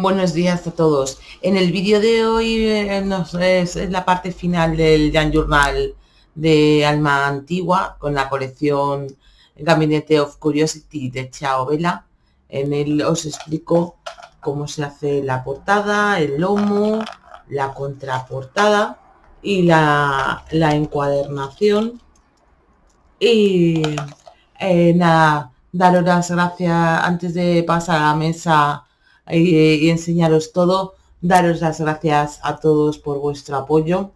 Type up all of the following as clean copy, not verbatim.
Buenos días a todos. En el vídeo de hoy es la parte final del Jan Journal de Alma Antigua con la colección Gabinete of Curiosity de Chao Vela. En él os explico cómo se hace la portada, el lomo, la contraportada y la encuadernación. Y nada, daros las gracias antes de pasar a la mesa y enseñaros todo. Daros las gracias a todos por vuestro apoyo.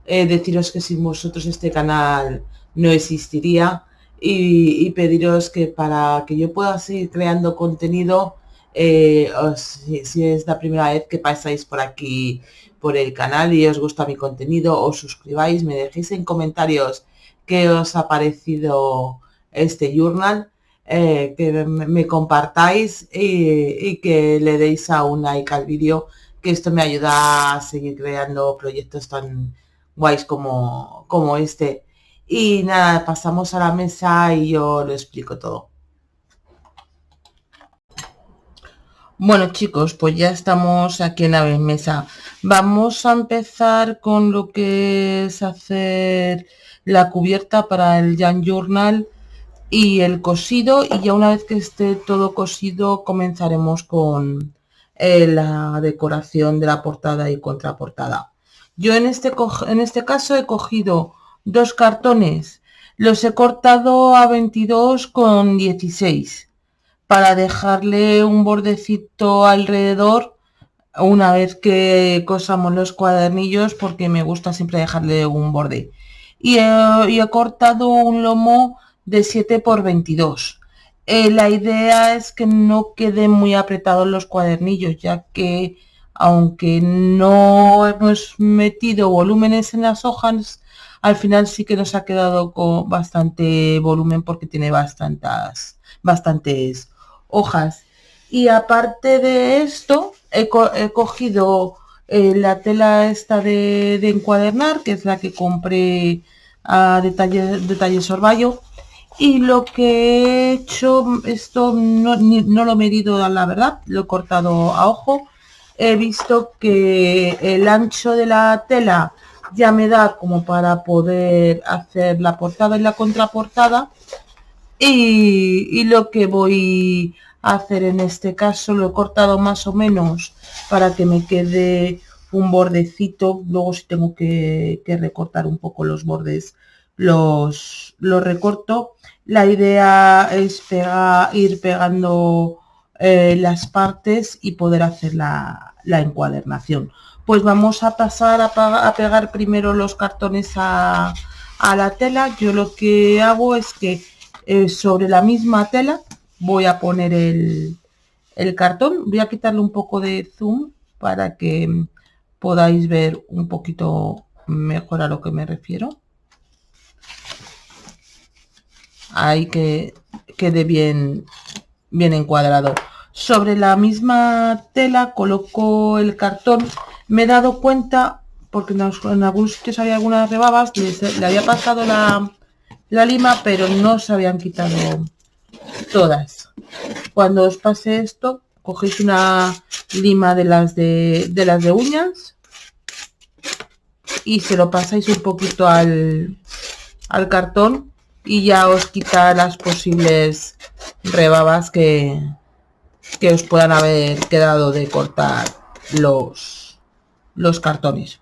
Deciros que sin vosotros este canal no existiría y pediros que para que yo pueda seguir creando contenido, si es la primera vez que pasáis por aquí por el canal y os gusta mi contenido, os suscribáis, me dejéis en comentarios qué os ha parecido este journal, que me compartáis y que le deis a un like al vídeo, que esto me ayuda a seguir creando proyectos tan guays como este. Y nada, pasamos a la mesa y yo lo explico todo. Bueno, chicos, pues ya estamos aquí en la mesa. Vamos a empezar con lo que es hacer la cubierta para el Jan Journal y el cosido, y ya una vez que esté todo cosido comenzaremos con la decoración de la portada y contraportada. Yo en este caso he cogido dos cartones, los he cortado a 22,16 para dejarle un bordecito alrededor una vez que cosamos los cuadernillos, porque me gusta siempre dejarle un borde. Y he cortado un lomo de 7×22. La idea es que no queden muy apretados los cuadernillos, ya que aunque no hemos metido volúmenes en las hojas, al final sí que nos ha quedado con bastante volumen porque tiene bastantes hojas. Y aparte de esto, he cogido la tela esta de encuadernar, que es la que compré a Detalles Orballo, y lo que he hecho, esto no lo he medido, la verdad, lo he cortado a ojo. He visto que el ancho de la tela ya me da como para poder hacer la portada y la contraportada, y lo que voy a hacer en este caso, lo he cortado más o menos para que me quede un bordecito. Luego si tengo que recortar un poco los bordes, los recorto. La idea es ir pegando las partes y poder hacer la encuadernación. Pues vamos a pasar a pegar primero los cartones a la tela. Yo lo que hago es que sobre la misma tela voy a poner el cartón. Voy a quitarle un poco de zoom para que podáis ver un poquito mejor a lo que me refiero. Ahí que quede bien encuadrado. Sobre la misma tela coloco el cartón. Me he dado cuenta, porque en algunos sitios había algunas rebabas, le había pasado la lima, pero no se habían quitado todas. Cuando os pase esto, cogéis una lima de las de uñas y se lo pasáis un poquito al cartón y ya os quita las posibles rebabas que os puedan haber quedado de cortar los cartones.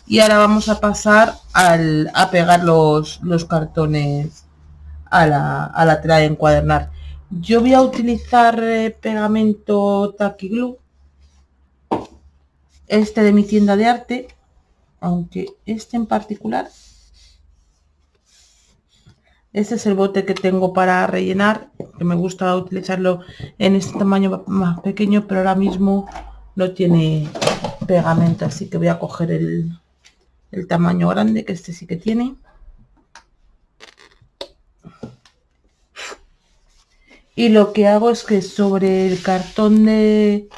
Y ahora vamos a pasar a pegar los cartones a la tela de encuadernar. Yo voy a utilizar pegamento Tacky Glue, este de mi tienda de arte, aunque este en particular, este es el bote que tengo para rellenar, que me gusta utilizarlo en este tamaño más pequeño, pero ahora mismo no tiene pegamento, así que voy a coger el tamaño grande, que este sí que tiene. Y lo que hago es que sobre el cartón de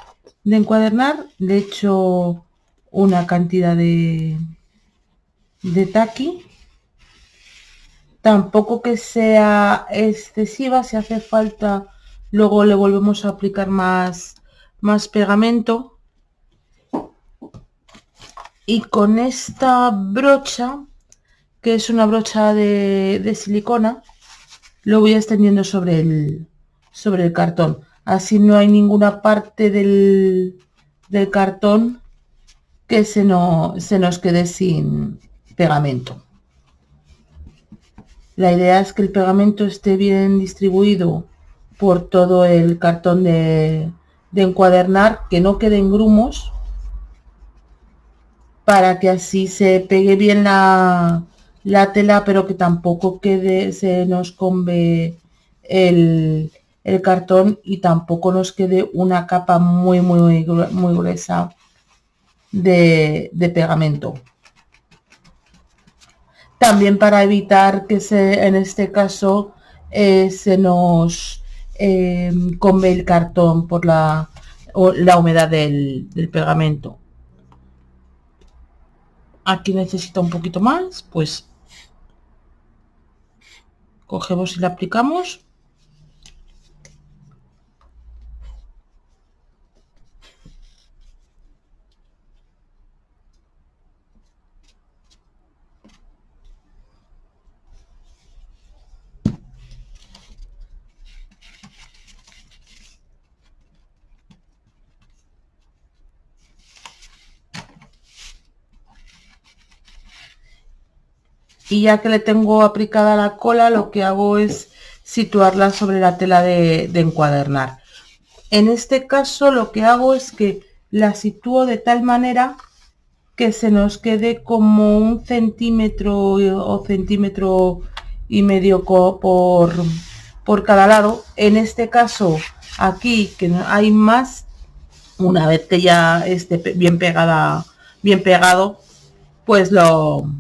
encuadernar le echo una cantidad de taqui, tampoco que sea excesiva. Si hace falta luego le volvemos a aplicar más pegamento y con esta brocha, que es una brocha de silicona, lo voy extendiendo sobre el cartón. Así no hay ninguna parte del cartón que se nos quede sin pegamento. La idea es que el pegamento esté bien distribuido por todo el cartón de encuadernar, que no queden grumos, para que así se pegue bien la tela, pero que tampoco se nos combe el cartón y tampoco nos quede una capa muy gruesa de pegamento. También para evitar que en este caso se nos combe el cartón por la humedad del pegamento. Aquí necesita un poquito más, pues cogemos y le aplicamos. Y ya que le tengo aplicada la cola, lo que hago es situarla sobre la tela de encuadernar. En este caso lo que hago es que la sitúo de tal manera que se nos quede como 1 centímetro o centímetro y medio por cada lado. En este caso aquí, que hay más, una vez que ya esté bien pegado, pues lo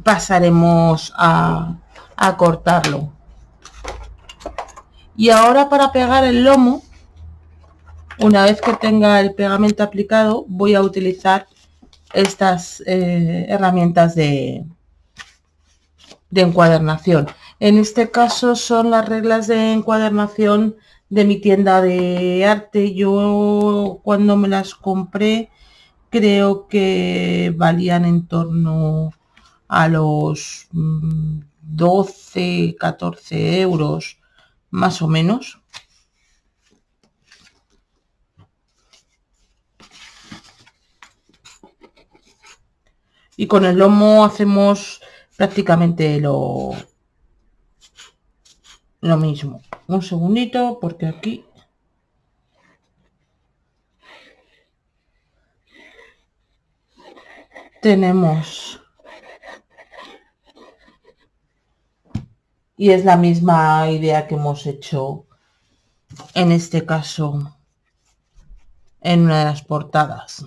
pasaremos a cortarlo. Y ahora, para pegar el lomo, una vez que tenga el pegamento aplicado, voy a utilizar estas herramientas de encuadernación. En este caso son las reglas de encuadernación de mi tienda de arte. Yo, cuando me las compré, creo que valían en torno a los 12, 14 euros, más o menos. Y con el lomo hacemos prácticamente lo mismo. Un segundito, porque aquí tenemos, y es la misma idea que hemos hecho en este caso en una de las portadas.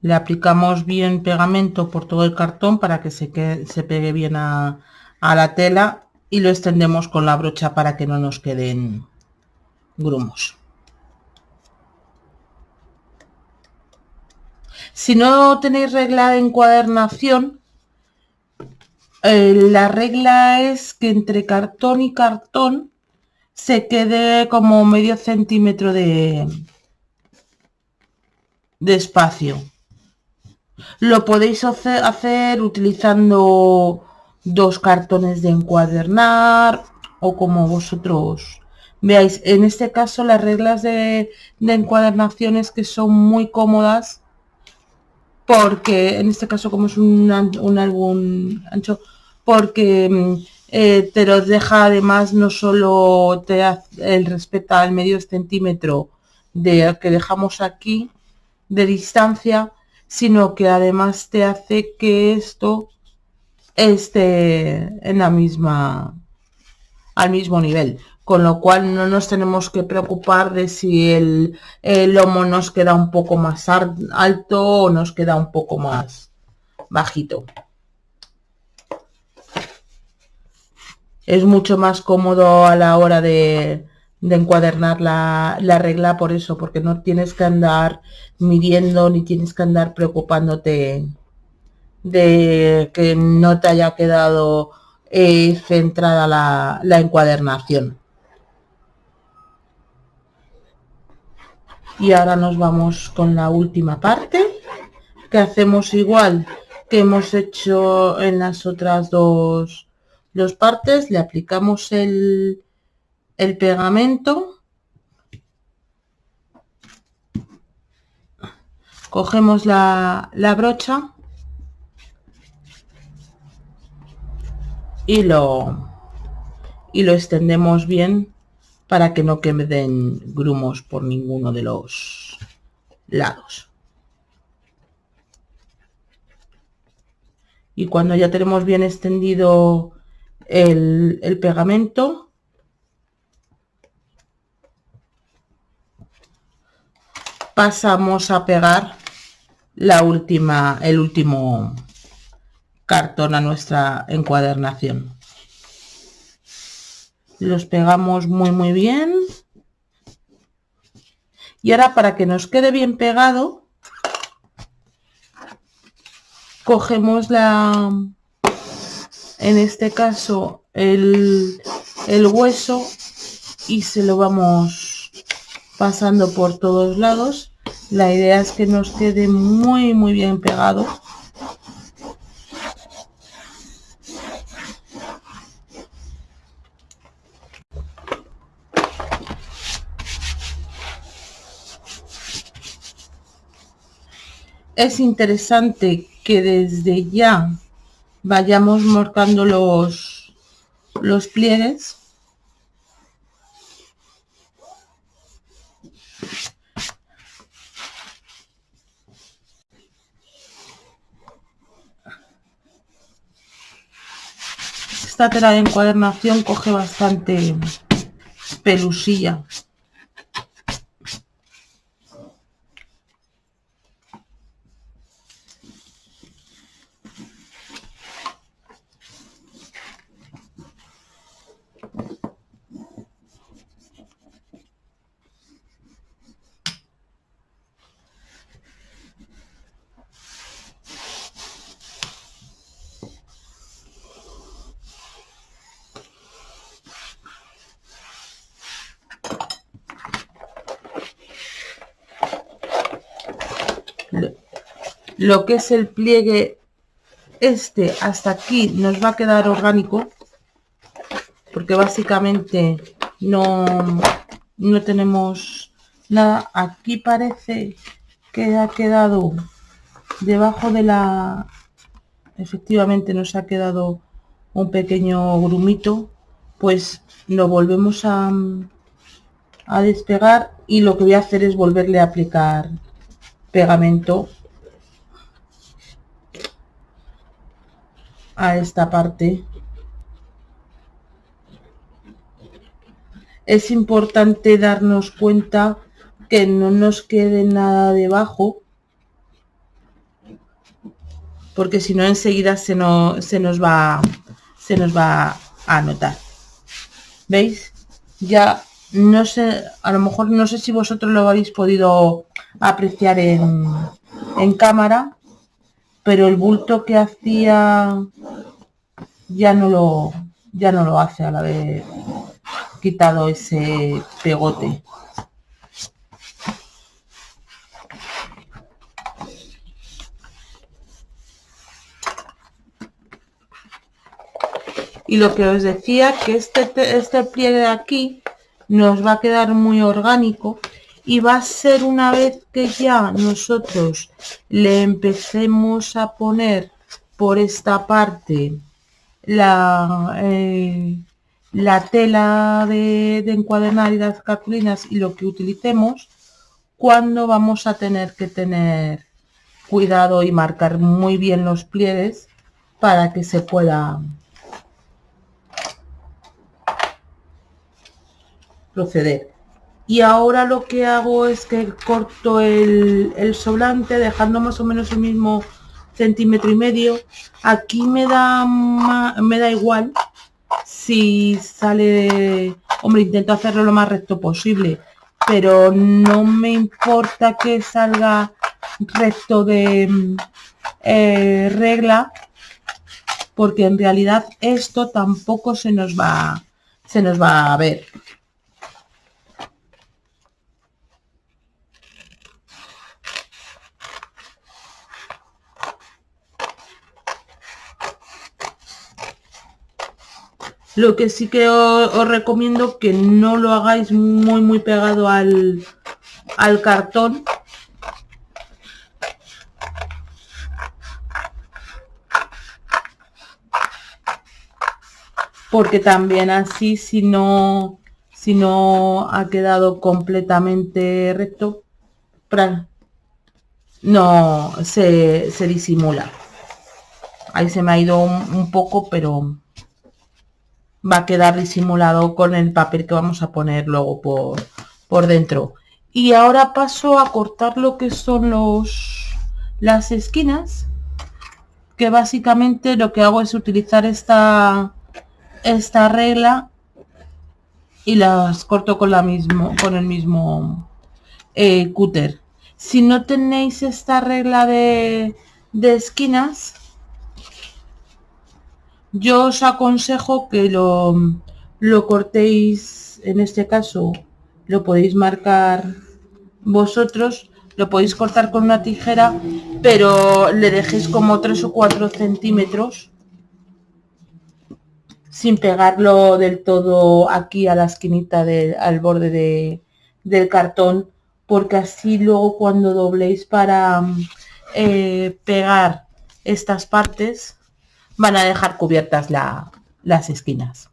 Le aplicamos bien pegamento por todo el cartón para que se pegue bien a la tela, y lo extendemos con la brocha para que no nos queden grumos. Si no tenéis regla de encuadernación, la regla es que entre cartón y cartón se quede como medio centímetro de espacio. Lo podéis hacer utilizando 2 cartones de encuadernar o como vosotros veáis. En este caso, las reglas de encuadernación es que son muy cómodas, porque en este caso, como es un álbum ancho, porque te los deja, además, no solo respeta el medio centímetro que dejamos aquí de distancia, sino que además te hace que esto esté al mismo nivel, con lo cual no nos tenemos que preocupar de si el lomo nos queda un poco más alto o nos queda un poco más bajito. Es mucho más cómodo a la hora de encuadernar la regla, por eso, porque no tienes que andar midiendo ni tienes que andar preocupándote de que no te haya quedado centrada la encuadernación. Y ahora nos vamos con la última parte, que hacemos igual que hemos hecho en las otras dos partes. Le aplicamos el pegamento, cogemos la brocha y lo extendemos bien para que no queden grumos por ninguno de los lados. Y cuando ya tenemos bien extendido el pegamento, pasamos a pegar el último cartón a nuestra encuadernación. Los pegamos muy bien. Y ahora, para que nos quede bien pegado, cogemos en este caso el hueso y se lo vamos pasando por todos lados. La idea es que nos quede muy bien pegado. Es interesante que desde ya vayamos marcando los pliegues. Esta tela de encuadernación coge bastante pelusilla. Lo que es el pliegue hasta aquí nos va a quedar orgánico, porque básicamente no tenemos nada. Aquí parece que ha quedado debajo de efectivamente nos ha quedado un pequeño grumito, pues lo volvemos a despegar, y lo que voy a hacer es volverle a aplicar pegamento a esta parte. Es importante darnos cuenta que no nos quede nada debajo, porque si no enseguida se nos va a notar. ¿Veis? Ya no sé, a lo mejor no sé si vosotros lo habéis podido apreciar en cámara, pero el bulto que hacía ya no lo hace al haber quitado ese pegote. Y lo que os decía, que este pliegue de aquí nos va a quedar muy orgánico, y va a ser una vez que ya nosotros le empecemos a poner por esta parte la tela de encuadernar y las cartulinas y lo que utilicemos, cuando vamos a tener que tener cuidado y marcar muy bien los pliegues para que se pueda proceder. Y ahora lo que hago es que corto el soblante, dejando más o menos el mismo 1,5 cm. Aquí me da igual si sale, hombre, intento hacerlo lo más recto posible, pero no me importa que salga recto de regla, porque en realidad esto tampoco se nos va a ver. Lo que sí que os recomiendo que no lo hagáis muy pegado al cartón, porque también así si no ha quedado completamente recto, no se disimula. Ahí se me ha ido un poco, pero va a quedar disimulado con el papel que vamos a poner luego por dentro. Y ahora paso a cortar lo que son las esquinas, que básicamente lo que hago es utilizar esta regla y las corto con el mismo cúter. Si no tenéis esta regla de esquinas, yo os aconsejo que lo cortéis. En este caso lo podéis marcar vosotros, lo podéis cortar con una tijera, pero le dejéis como 3 o 4 centímetros sin pegarlo del todo aquí a la esquinita al borde del cartón, porque así luego cuando dobléis para pegar estas partes van a dejar cubiertas las esquinas.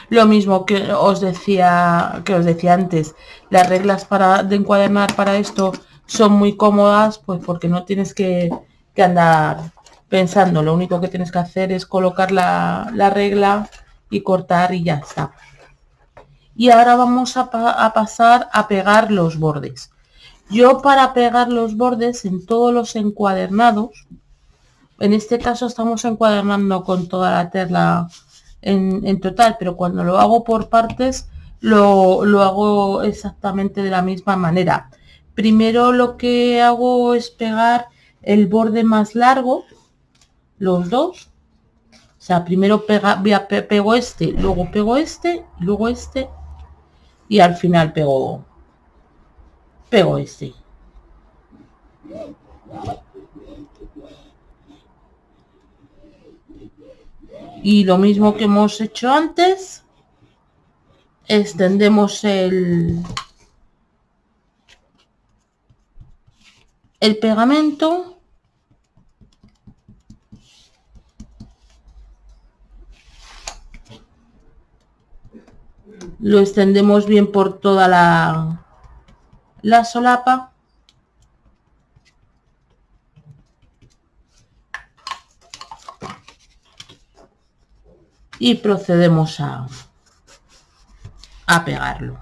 Lo mismo que os decía antes, las reglas de encuadernar para esto son muy cómodas, pues porque no tienes que andar pensando. Lo único que tienes que hacer es colocar la regla y cortar y ya está. Y ahora vamos a pasar a pegar los bordes. Yo para pegar los bordes en todos los encuadernados, en este caso estamos encuadernando con toda la tela en total, pero cuando lo hago por partes lo hago exactamente de la misma manera. Primero lo que hago es pegar el borde más largo, los dos. O sea, primero pego este, luego pego este, luego este y al final pego este. Y lo mismo que hemos hecho antes, extendemos el pegamento lo extendemos bien por toda la solapa y procedemos a pegarlo.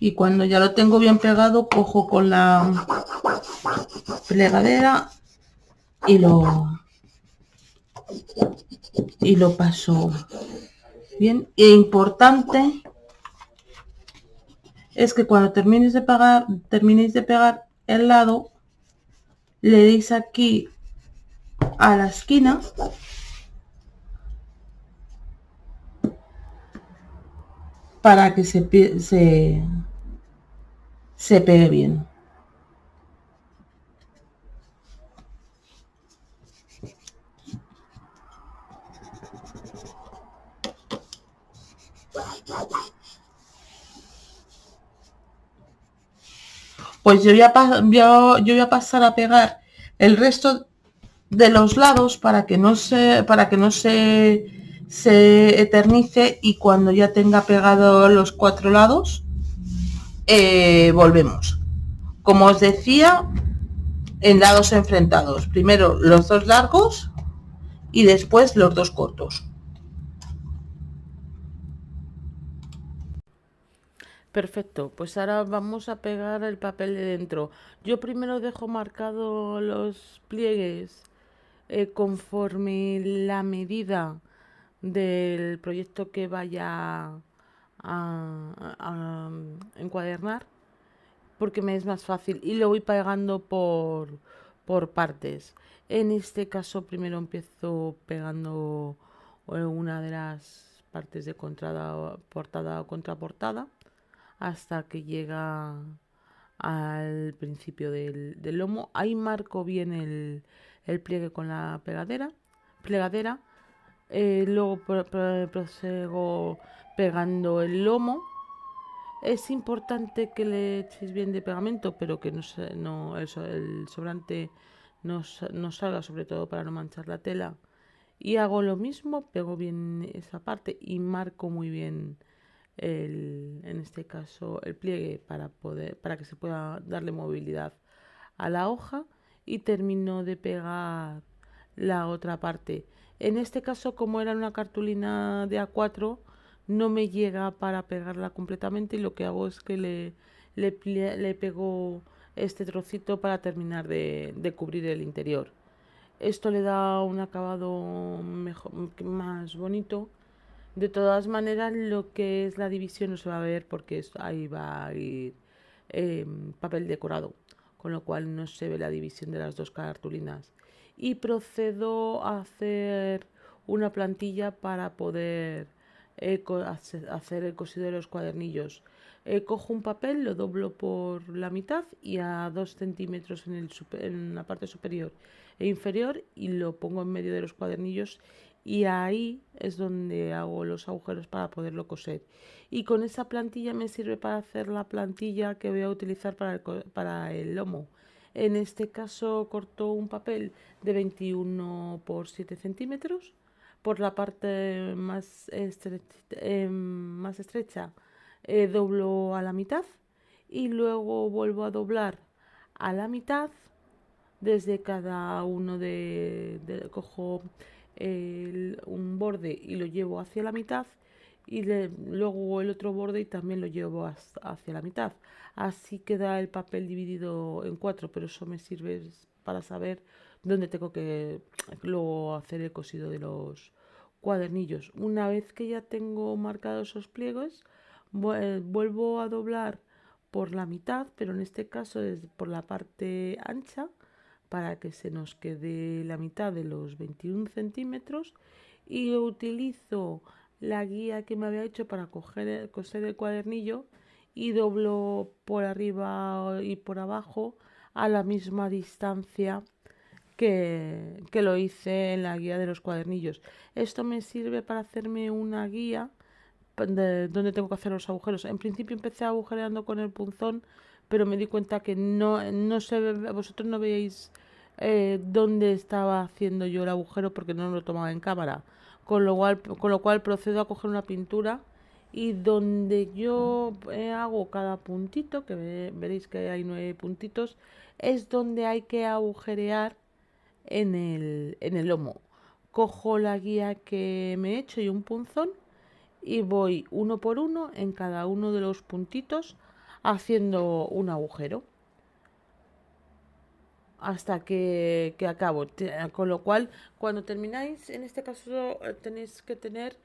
Y cuando ya lo tengo bien pegado, cojo con la plegadera y lo paso bien. E importante es que cuando terminéis de pegar el lado, le deis aquí a la esquina para que se pegue bien. Pues yo voy a pasar a pegar el resto de los lados para que no se eternice, y cuando ya tenga pegado los 4 lados volvemos. Como os decía, en lados enfrentados, primero los 2 largos y después los 2 cortos. Perfecto, pues ahora vamos a pegar el papel de dentro. Yo primero dejo marcado los pliegues conforme la medida del proyecto que vaya a encuadernar, porque me es más fácil y lo voy pegando por partes. En este caso primero empiezo pegando una de las partes de portada o contraportada hasta que llega al principio del lomo. Ahí marco bien el pliegue con la plegadera. Luego proseguo pegando el lomo. Es importante que le echéis bien de pegamento, pero que el sobrante no salga, sobre todo para no manchar la tela. Y hago lo mismo, pego bien esa parte y marco muy bien en este caso el pliegue para que se pueda darle movilidad a la hoja, y termino de pegar la otra parte. En este caso, como era una cartulina de A4, no me llega para pegarla completamente, y lo que hago es que le pego este trocito para terminar de cubrir el interior. Esto le da un acabado mejor, más bonito. De todas maneras, lo que es la división no se va a ver porque ahí va a ir papel decorado, con lo cual no se ve la división de las dos cartulinas. Y procedo a hacer una plantilla para poder hacer el cosido de los cuadernillos. Cojo un papel, lo doblo por la mitad y a 2 centímetros en la parte superior e inferior, y lo pongo en medio de los cuadernillos, y ahí es donde hago los agujeros para poderlo coser. Y con esa plantilla me sirve para hacer la plantilla que voy a utilizar para el lomo. En este caso corto un papel de 21 por 7 centímetros. Por la parte más estrecha doblo a la mitad, y luego vuelvo a doblar a la mitad desde cada uno cojo un borde y lo llevo hacia la mitad, y luego el otro borde y también lo llevo hacia la mitad. Así queda el papel dividido en cuatro, pero eso me sirve para saber dónde tengo que luego hacer el cosido de los cuadernillos. Una vez que ya tengo marcados esos pliegues, vuelvo a doblar por la mitad, pero en este caso es por la parte ancha, para que se nos quede la mitad de los 21 centímetros, y utilizo la guía que me había hecho para coser el cuadernillo, y doblo por arriba y por abajo a la misma distancia que lo hice en la guía de los cuadernillos. Esto me sirve para hacerme una guía donde tengo que hacer los agujeros. En principio empecé agujereando con el punzón, pero me di cuenta que no se ve, vosotros no veis dónde estaba haciendo yo el agujero porque no lo tomaba en cámara. Con lo cual procedo a coger una pintura, y donde yo hago cada puntito, que veréis que hay 9 puntitos, es donde hay que agujerear en el lomo. Cojo la guía que me he hecho y un punzón, y voy uno por uno en cada uno de los puntitos haciendo un agujero hasta que acabo. Con lo cual, cuando termináis, en este caso tenéis que tener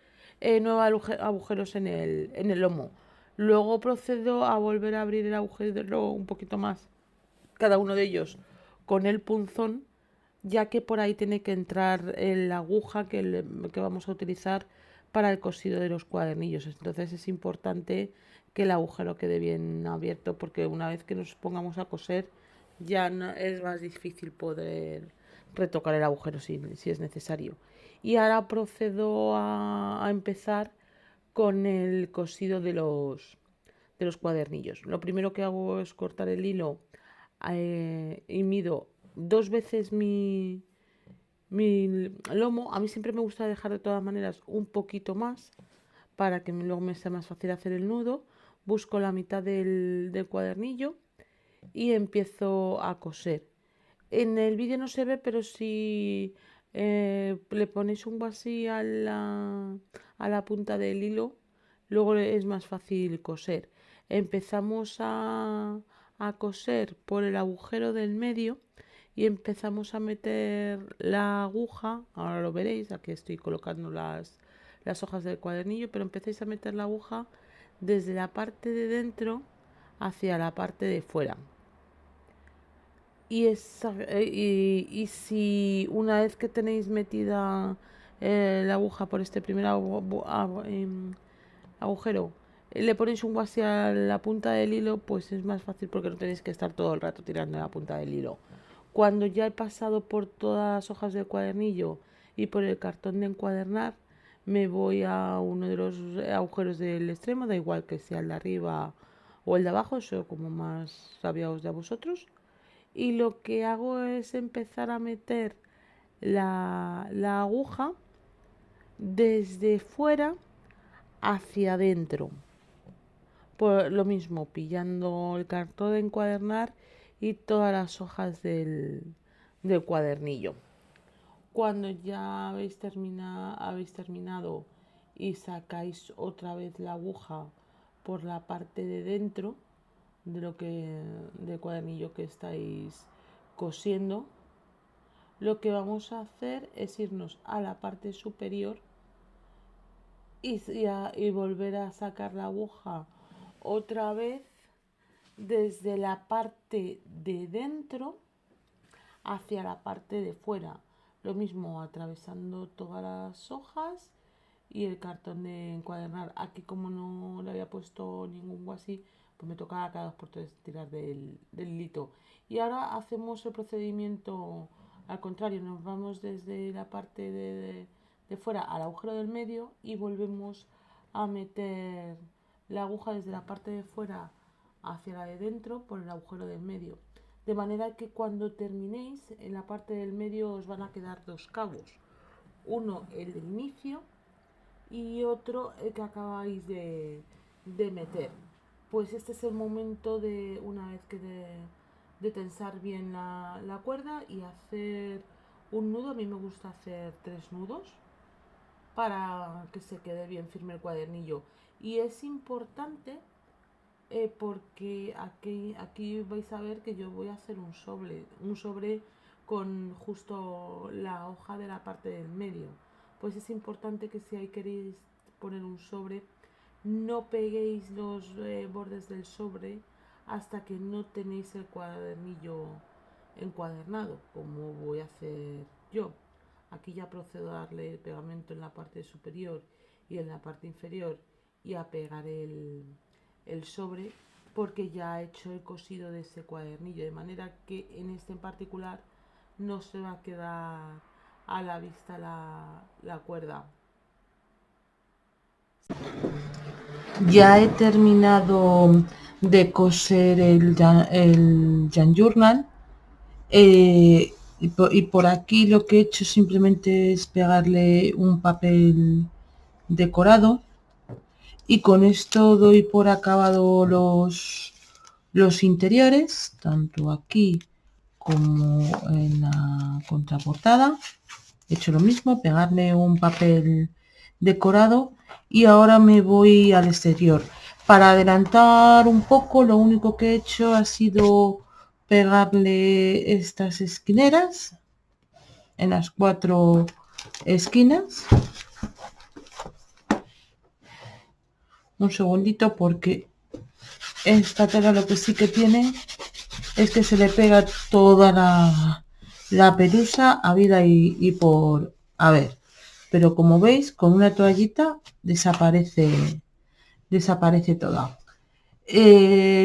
9 agujeros en el lomo. Luego procedo a volver a abrir el agujero un poquito más, cada uno de ellos con el punzón, ya que por ahí tiene que entrar la aguja que vamos a utilizar para el cosido de los cuadernillos. Entonces es importante que el agujero quede bien abierto, porque una vez que nos pongamos a coser ya no, es más difícil poder retocar el agujero si es necesario. Y ahora procedo a empezar con el cosido de los cuadernillos. Lo primero que hago es cortar el hilo y mido 2 veces mi lomo. A mí siempre me gusta dejar de todas maneras un poquito más para que luego me sea más fácil hacer el nudo. Busco la mitad del cuadernillo y empiezo a coser. En el vídeo no se ve, pero si le ponéis un así a la punta del hilo, luego es más fácil coser. Empezamos a coser por el agujero del medio, y empezamos a meter la aguja. Ahora lo veréis, aquí estoy colocando las hojas del cuadernillo, pero empecéis a meter la aguja desde la parte de dentro hacia la parte de fuera. Y si una vez que tenéis metida la aguja por este primer agujero, le ponéis un guasi a la punta del hilo, pues es más fácil porque no tenéis que estar todo el rato tirando la punta del hilo. Cuando ya he pasado por todas las hojas del cuadernillo y por el cartón de encuadernar, me voy a uno de los agujeros del extremo, da igual que sea el de arriba o el de abajo, eso como más sabiaos de vosotros. Y lo que hago es empezar a meter la aguja desde fuera hacia adentro. Por lo mismo, pillando el cartón de encuadernar y todas las hojas del cuadernillo. Cuando ya habéis terminado y sacáis otra vez la aguja por la parte de dentro del cuadernillo que estáis cosiendo, lo que vamos a hacer es irnos a la parte superior y volver a sacar la aguja otra vez desde la parte de dentro hacia la parte de fuera. Lo mismo atravesando todas las hojas y el cartón de encuadernar. Aquí como no le había puesto ningún guasi, pues me tocaba cada 2 por 3 tirar del hilito. Y ahora hacemos el procedimiento al contrario, nos vamos desde la parte de fuera al agujero del medio y volvemos a meter la aguja desde la parte de fuera hacia la de dentro por el agujero del medio. De manera que cuando terminéis, en la parte del medio os van a quedar 2 cabos. Uno el de inicio y otro el que acabáis de meter. Pues este es el momento de, una vez que de tensar bien la cuerda y hacer un nudo. A mí me gusta hacer 3 nudos para que se quede bien firme el cuadernillo. Y es importante porque aquí vais a ver que yo voy a hacer un sobre con justo la hoja de la parte del medio. Pues es importante que si ahí queréis poner un sobre, no peguéis los bordes del sobre hasta que no tenéis el cuadernillo encuadernado, como voy a hacer yo. Aquí ya procedo a darle pegamento en la parte superior y en la parte inferior y a pegar el sobre, porque ya he hecho el cosido de ese cuadernillo, de manera que en este en particular no se va a quedar a la vista la cuerda. Ya he terminado de coser el Jan Journal y por aquí lo que he hecho simplemente es pegarle un papel decorado y con esto doy por acabado los interiores, tanto aquí como en la contraportada. He hecho lo mismo, pegarle un papel decorado y ahora me voy al exterior. Para adelantar un poco, lo único que he hecho ha sido pegarle estas esquineras en las 4 esquinas. Un segundito, porque esta tela lo que sí que tiene es que se le pega toda la pelusa a vida y por haber. Pero como veis, con una toallita desaparece toda.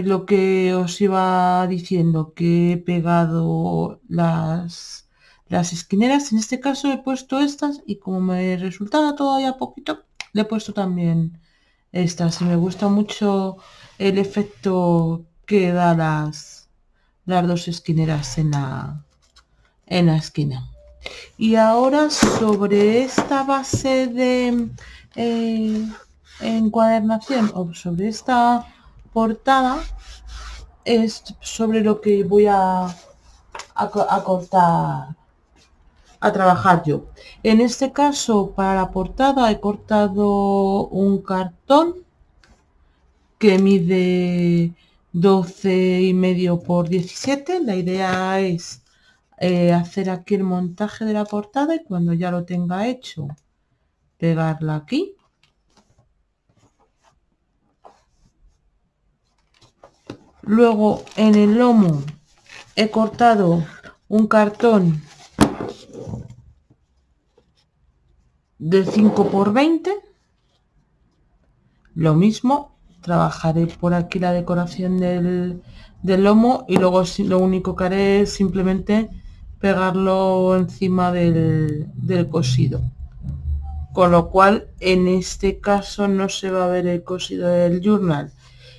Lo que os iba diciendo, que he pegado las esquineras. En este caso he puesto estas y como me resultaba todavía poquito, le he puesto también estas. Y me gusta mucho el efecto que da las 2 esquineras en la esquina. Y ahora sobre esta base de encuadernación o sobre esta portada es sobre lo que voy a cortar, a trabajar yo. En este caso, para la portada he cortado un cartón que mide 12,5 por 17. La idea es hacer aquí el montaje de la portada y cuando ya lo tenga hecho pegarla aquí. Luego en el lomo he cortado un cartón de 5 por 20. Lo mismo, trabajaré por aquí la decoración del lomo y luego lo único que haré es simplemente pegarlo encima del cosido. Con lo cual, en este caso no se va a ver el cosido del journal.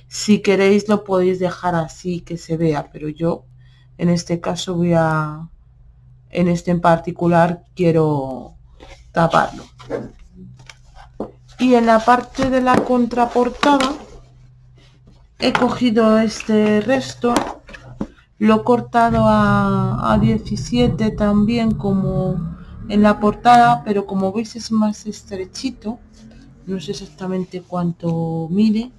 Si queréis lo podéis dejar así que se vea, pero yo en este caso en este en particular quiero taparlo. Y en la parte de la contraportada he cogido este resto, lo he cortado a 17 también como en la portada, pero como veis es más estrechito, no sé exactamente cuánto mide.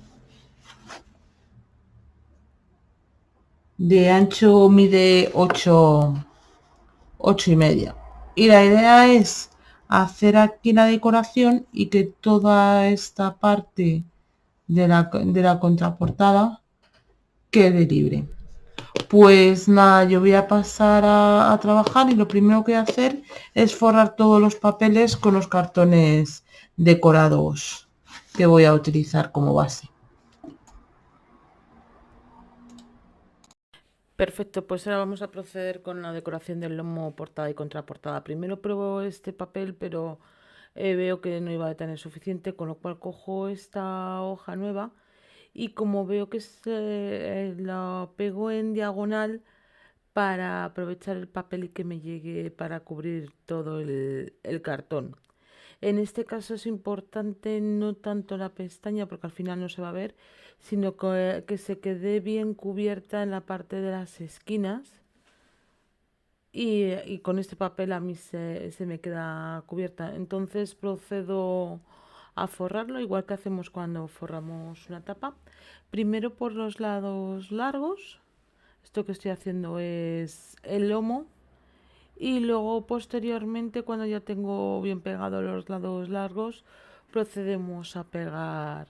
De ancho mide 8,5. Y la idea es hacer aquí la decoración y que toda esta parte de la contraportada quede libre. Pues nada, yo voy a pasar a trabajar y lo primero que voy a hacer es forrar todos los papeles con los cartones decorados que voy a utilizar como base. Perfecto, pues ahora vamos a proceder con la decoración del lomo portada y contraportada. Primero pruebo este papel, pero veo que no iba a tener suficiente, con lo cual cojo esta hoja nueva y como veo que la pego en diagonal para aprovechar el papel y que me llegue para cubrir todo el cartón. En este caso es importante no tanto la pestaña, porque al final no se va a ver, sino que se quede bien cubierta en la parte de las esquinas. Y con este papel a mí se me queda cubierta. Entonces procedo a forrarlo, igual que hacemos cuando forramos una tapa. Primero por los lados largos. Esto que estoy haciendo es el lomo. Y luego posteriormente, cuando ya tengo bien pegados los lados largos, procedemos a pegar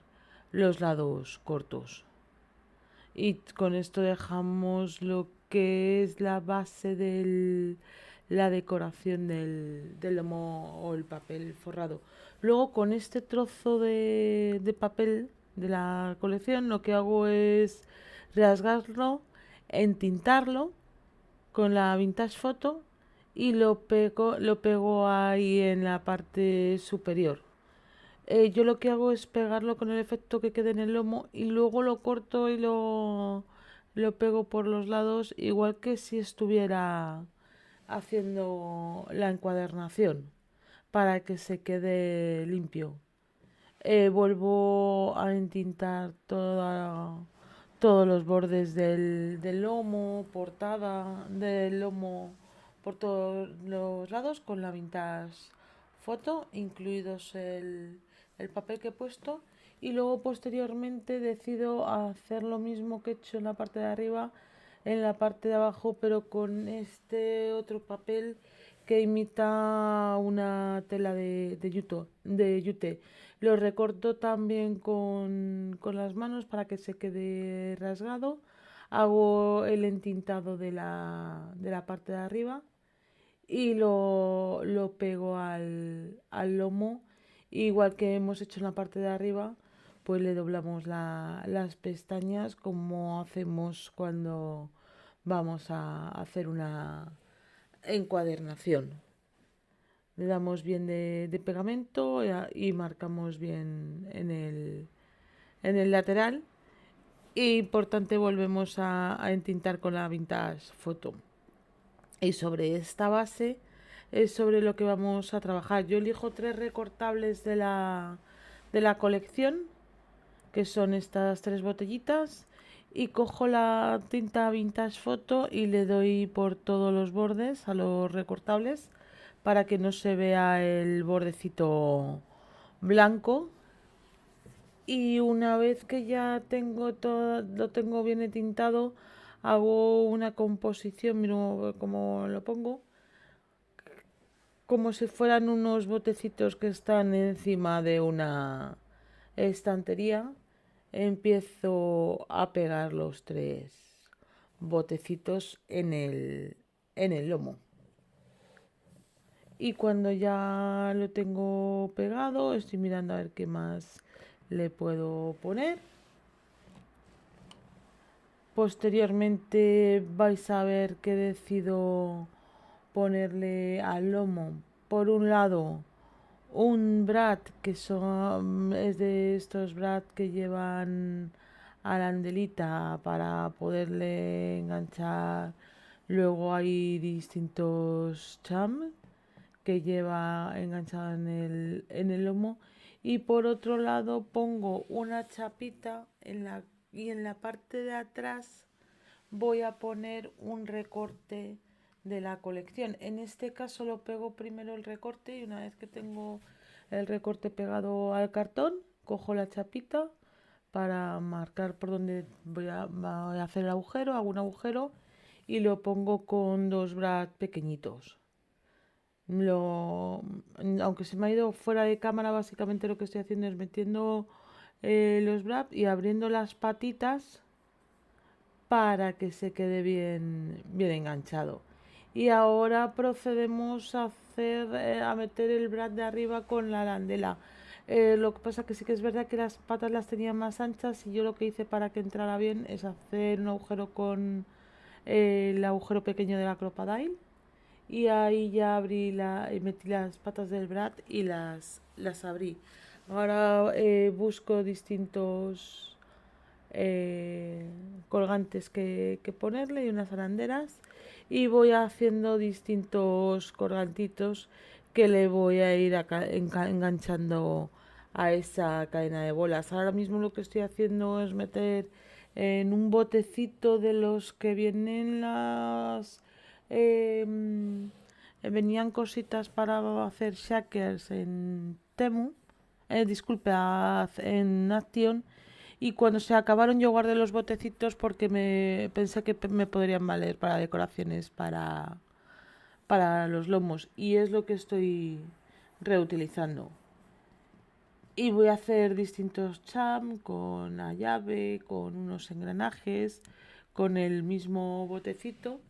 los lados cortos. Y con esto dejamos lo que es la base de la decoración del lomo o el papel forrado. Luego con este trozo de papel de la colección lo que hago es rasgarlo, entintarlo con la Vintage Photo y lo pego ahí en la parte superior. Yo lo que hago es pegarlo con el efecto que quede en el lomo y luego lo corto y lo pego por los lados, igual que si estuviera haciendo la encuadernación, para que se quede limpio. Vuelvo a entintar todos los bordes del lomo, portada del lomo por todos los lados con la Vintage Photo, incluidos el papel que he puesto. Y luego posteriormente decido hacer lo mismo que he hecho en la parte de arriba, en la parte de abajo, pero con este otro papel que imita una tela de yute. Lo recorto también con las manos para que se quede rasgado. Hago el entintado de la parte de arriba y lo pego al lomo. Igual que hemos hecho en la parte de arriba, pues le doblamos las pestañas como hacemos cuando vamos a hacer una encuadernación. Le damos bien de pegamento y marcamos bien en el lateral. Y importante, volvemos a entintar con la Vintage Photo. Y sobre esta base es sobre lo que vamos a trabajar. Yo elijo 3 recortables de la colección, que son estas 3 botellitas, y cojo la tinta Vintage Photo y le doy por todos los bordes a los recortables para que no se vea el bordecito blanco. Y una vez que ya tengo todo, lo tengo bien tintado, hago una composición, miro cómo lo pongo, como si fueran unos botecitos que están encima de una estantería, empiezo a pegar los 3 botecitos en el lomo. Y cuando ya lo tengo pegado, estoy mirando a ver qué más le puedo poner. Posteriormente vais a ver que decido ponerle al lomo, por un lado, un brad es de estos brad que llevan arandelita para poderle enganchar. Luego hay distintos cham que lleva enganchado en el lomo. Y por otro lado pongo una chapita y en la parte de atrás voy a poner un recorte de la colección. En este caso lo pego primero el recorte y una vez que tengo el recorte pegado al cartón, cojo la chapita para marcar por donde voy a hacer el agujero, hago un agujero y lo pongo con 2 brad pequeñitos. Aunque se me ha ido fuera de cámara, básicamente lo que estoy haciendo es metiendo los brad y abriendo las patitas para que se quede bien enganchado. Y ahora procedemos a meter el brad de arriba con la arandela. Lo que pasa que sí que es verdad que las patas las tenía más anchas y yo lo que hice para que entrara bien es hacer un agujero con el agujero pequeño de la crocodile y ahí ya metí las patas del brad y las abrí. Ahora busco distintos eh, colgantes que ponerle y unas arandelas y voy haciendo distintos colgantitos que le voy a ir enganchando a esa cadena de bolas. Ahora mismo lo que estoy haciendo es meter en un botecito de los que vienen venían cositas para hacer shakers en Temu, disculpe, en Action. Y cuando se acabaron yo guardé los botecitos porque pensé que me podrían valer para decoraciones para los lomos. Y es lo que estoy reutilizando. Y voy a hacer distintos cham con la llave, con unos engranajes, con el mismo botecito.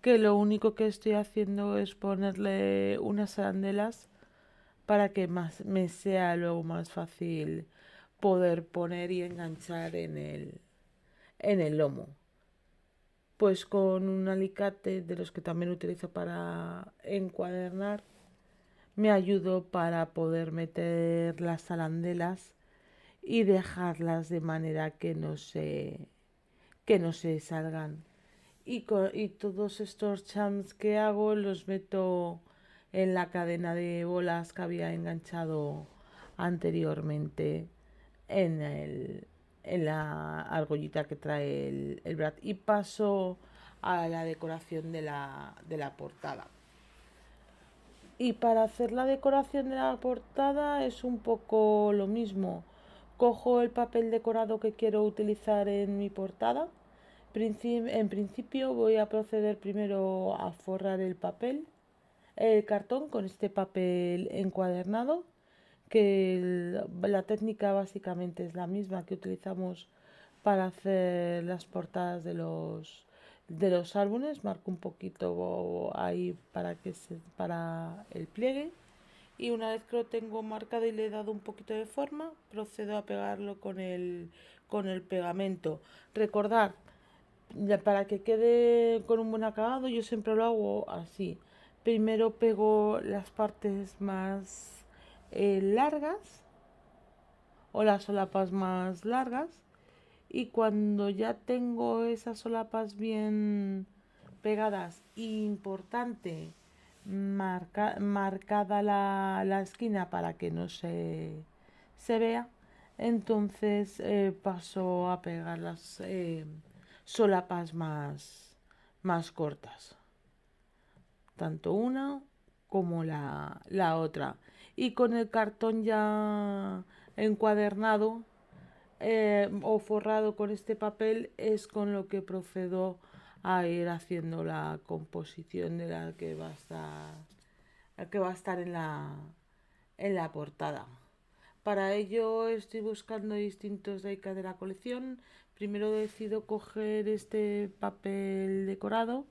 Que lo único que estoy haciendo es ponerle unas arandelas para que me sea luego más fácil poder poner y enganchar en el lomo. Pues con un alicate de los que también utilizo para encuadernar, me ayudo para poder meter las arandelas y dejarlas de manera que no se salgan. Y todos estos chams que hago los meto en la cadena de bolas que había enganchado anteriormente en, en la argollita que trae el brad y paso a la decoración de la portada. Y para hacer la decoración de la portada es un poco lo mismo. Cojo el papel decorado que quiero utilizar en mi portada. En principio voy a proceder primero a forrar el cartón con este papel encuadernado, que la técnica básicamente es la misma que utilizamos para hacer las portadas de los álbumes. Marco un poquito ahí para el pliegue y una vez que lo tengo marcado y le he dado un poquito de forma, procedo a pegarlo con el pegamento. Recordar, para que quede con un buen acabado, yo siempre lo hago así. Primero pego las partes más largas o las solapas más largas y cuando ya tengo esas solapas bien pegadas, importante, marcada la esquina para que no se vea, entonces paso a pegar las solapas más cortas, tanto una como la otra. Y con el cartón ya encuadernado o forrado con este papel es con lo que procedo a ir haciendo la composición de la que va a estar que va a estar en la portada. Para ello estoy buscando distintos diecast de la colección. Primero decido coger este papel decorado,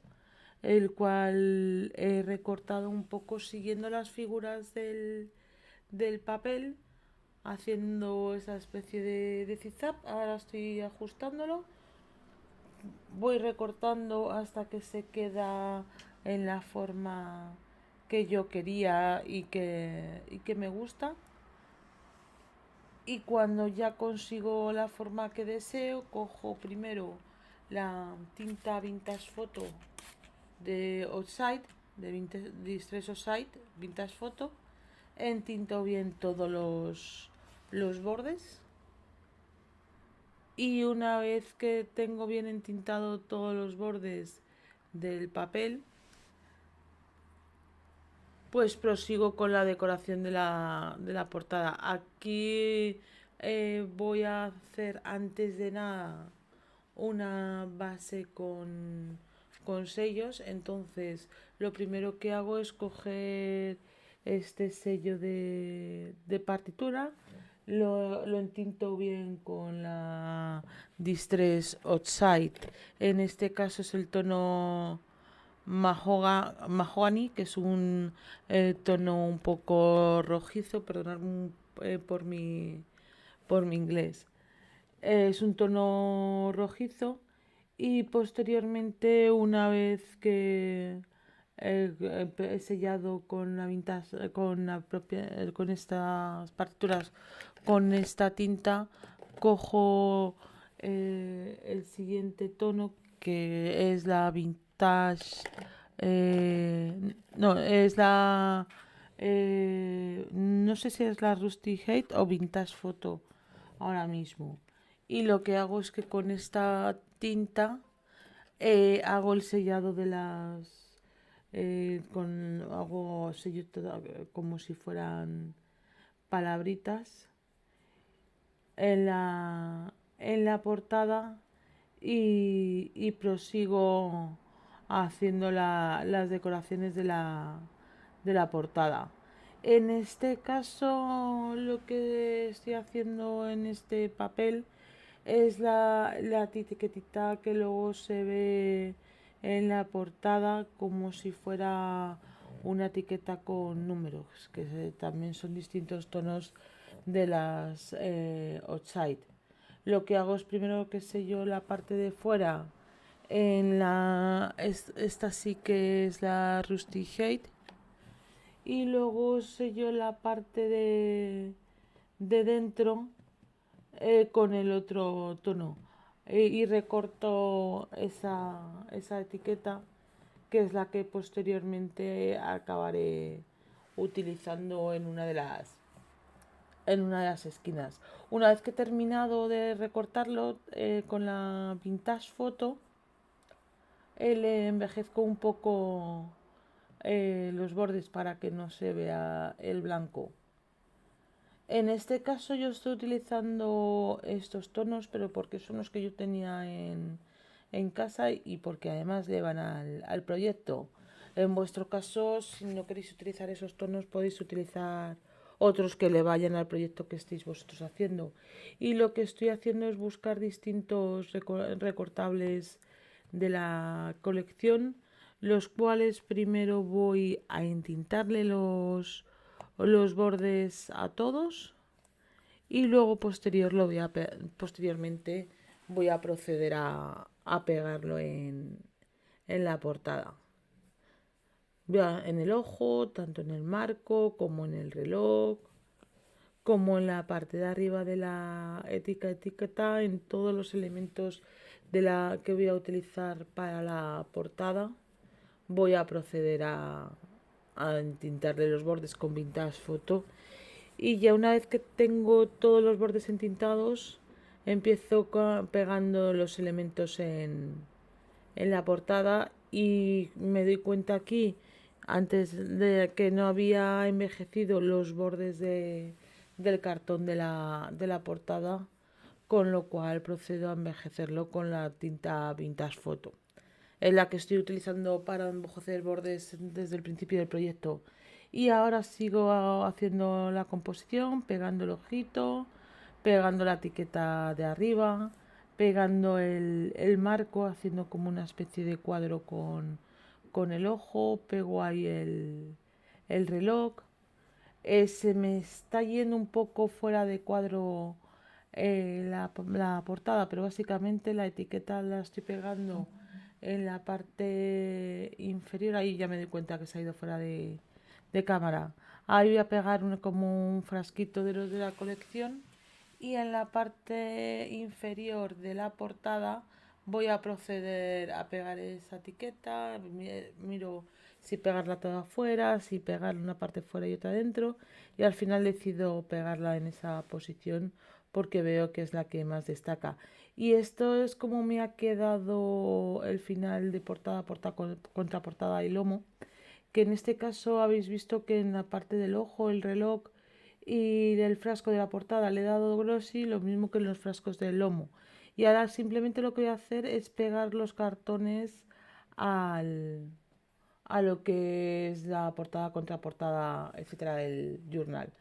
el cual he recortado un poco siguiendo las figuras del papel, haciendo esa especie de zigzag. Ahora estoy ajustándolo. Voy recortando hasta que se queda en la forma que yo quería y que me gusta. Y cuando ya consigo la forma que deseo, cojo primero la tinta Vintage Photo de Outside, de Distress Outside, Vintage Photo. Entinto bien todos los bordes. Y una vez que tengo bien entintado todos los bordes del papel, pues prosigo con la decoración de la portada. Aquí voy a hacer antes de nada una base con sellos. Entonces lo primero que hago es coger este sello de partitura, lo entinto bien con la Distress Outside. En este caso es el tono mahogany, que es un tono un poco rojizo, perdonad por mi inglés. Es un tono rojizo y posteriormente, una vez que he sellado con la vintage, con estas partituras, con esta tinta, cojo el siguiente tono, que es la vintage, no, es la, no sé si es la Rusty Hate o Vintage Photo ahora mismo. Y lo que hago es que con esta tinta hago el sellado de las, hago sello como si fueran palabritas en la portada, y prosigo haciendo las decoraciones de la portada. En este caso, lo que estoy haciendo en este papel es la etiquetita que luego se ve en la portada, como si fuera una etiqueta con números, que también son distintos tonos de las outside. Lo que hago es primero que sello la parte de fuera en esta sí que es la Rusty Hate, y luego sello la parte de dentro con el otro tono, y recorto esa etiqueta, que es la que posteriormente acabaré utilizando en una de las esquinas. Una vez que he terminado de recortarlo con la Vintage Photo, le envejezco un poco los bordes para que no se vea el blanco. En este caso yo estoy utilizando estos tonos, pero porque son los que yo tenía en casa y porque además le van al proyecto. En vuestro caso, si no queréis utilizar esos tonos, podéis utilizar otros que le vayan al proyecto que estéis vosotros haciendo. Y lo que estoy haciendo es buscar distintos recortables de la colección, los cuales primero voy a entintarle los bordes a todos, y luego posteriormente voy a proceder a pegarlo en la portada. En el ojo, tanto en el marco como en el reloj, como en la parte de arriba de la etiqueta, en todos los elementos de la que voy a utilizar para la portada. Voy a proceder a entintarle los bordes con Vintage Photo, y ya una vez que tengo todos los bordes entintados, empiezo pegando los elementos en la portada, y me doy cuenta aquí, antes de que no había envejecido los bordes del cartón de la portada, con lo cual procedo a envejecerlo con la tinta Vintage Photo. Es la que estoy utilizando para envejecer bordes desde el principio del proyecto, Y ahora sigo haciendo la composición, pegando el ojito, pegando la etiqueta de arriba, pegando el marco, haciendo como una especie de cuadro con el ojo, pego ahí el reloj. Se me está yendo un poco fuera de cuadro la portada, pero básicamente la etiqueta la estoy pegando en la parte inferior. Ahí ya me doy cuenta que se ha ido fuera de cámara. Ahí voy a pegar como un frasquito de los de la colección, y en la parte inferior de la portada voy a proceder a pegar esa etiqueta. Miro si pegarla toda afuera, si pegar una parte fuera y otra dentro, y al final decido pegarla en esa posición porque veo que es la que más destaca. Y esto es como me ha quedado el final de portada, contraportada y lomo, que en este caso habéis visto que en la parte del ojo, el reloj y del frasco de la portada le he dado glossy, lo mismo que en los frascos del lomo. Y ahora simplemente lo que voy a hacer es pegar los cartones al, a lo que es la portada, contraportada, etcétera, del journal.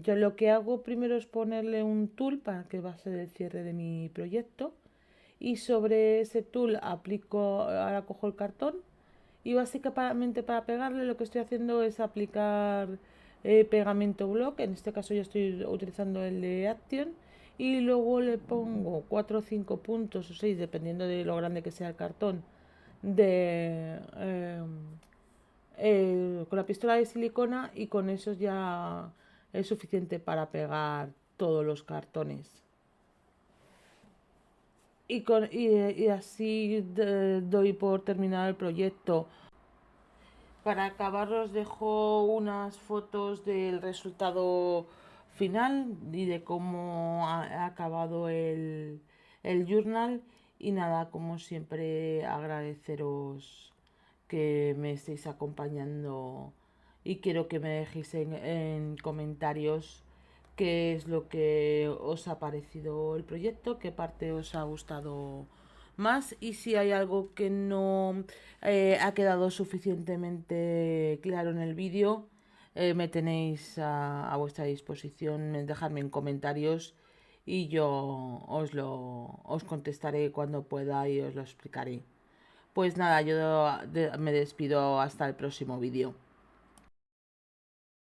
Yo lo que hago primero es ponerle un tul para que va a ser el cierre de mi proyecto, y sobre ese tul aplico, ahora cojo el cartón, y básicamente para pegarle lo que estoy haciendo es aplicar pegamento block. En este caso yo estoy utilizando el de Action, y luego le pongo 4 o 5 puntos o 6 dependiendo de lo grande que sea el cartón de con la pistola de silicona, y con eso ya es suficiente para pegar todos los cartones. Y así doy por terminado el proyecto. Para acabar os dejo unas fotos del resultado final y de cómo ha acabado el journal. Y nada, como siempre, agradeceros que me estéis acompañando, y quiero que me dejéis en comentarios qué es lo que os ha parecido el proyecto, qué parte os ha gustado más, y si hay algo que no ha quedado suficientemente claro en el vídeo, me tenéis a vuestra disposición, dejadme en comentarios y yo os contestaré cuando pueda y os lo explicaré. Pues nada, yo me despido hasta el próximo vídeo.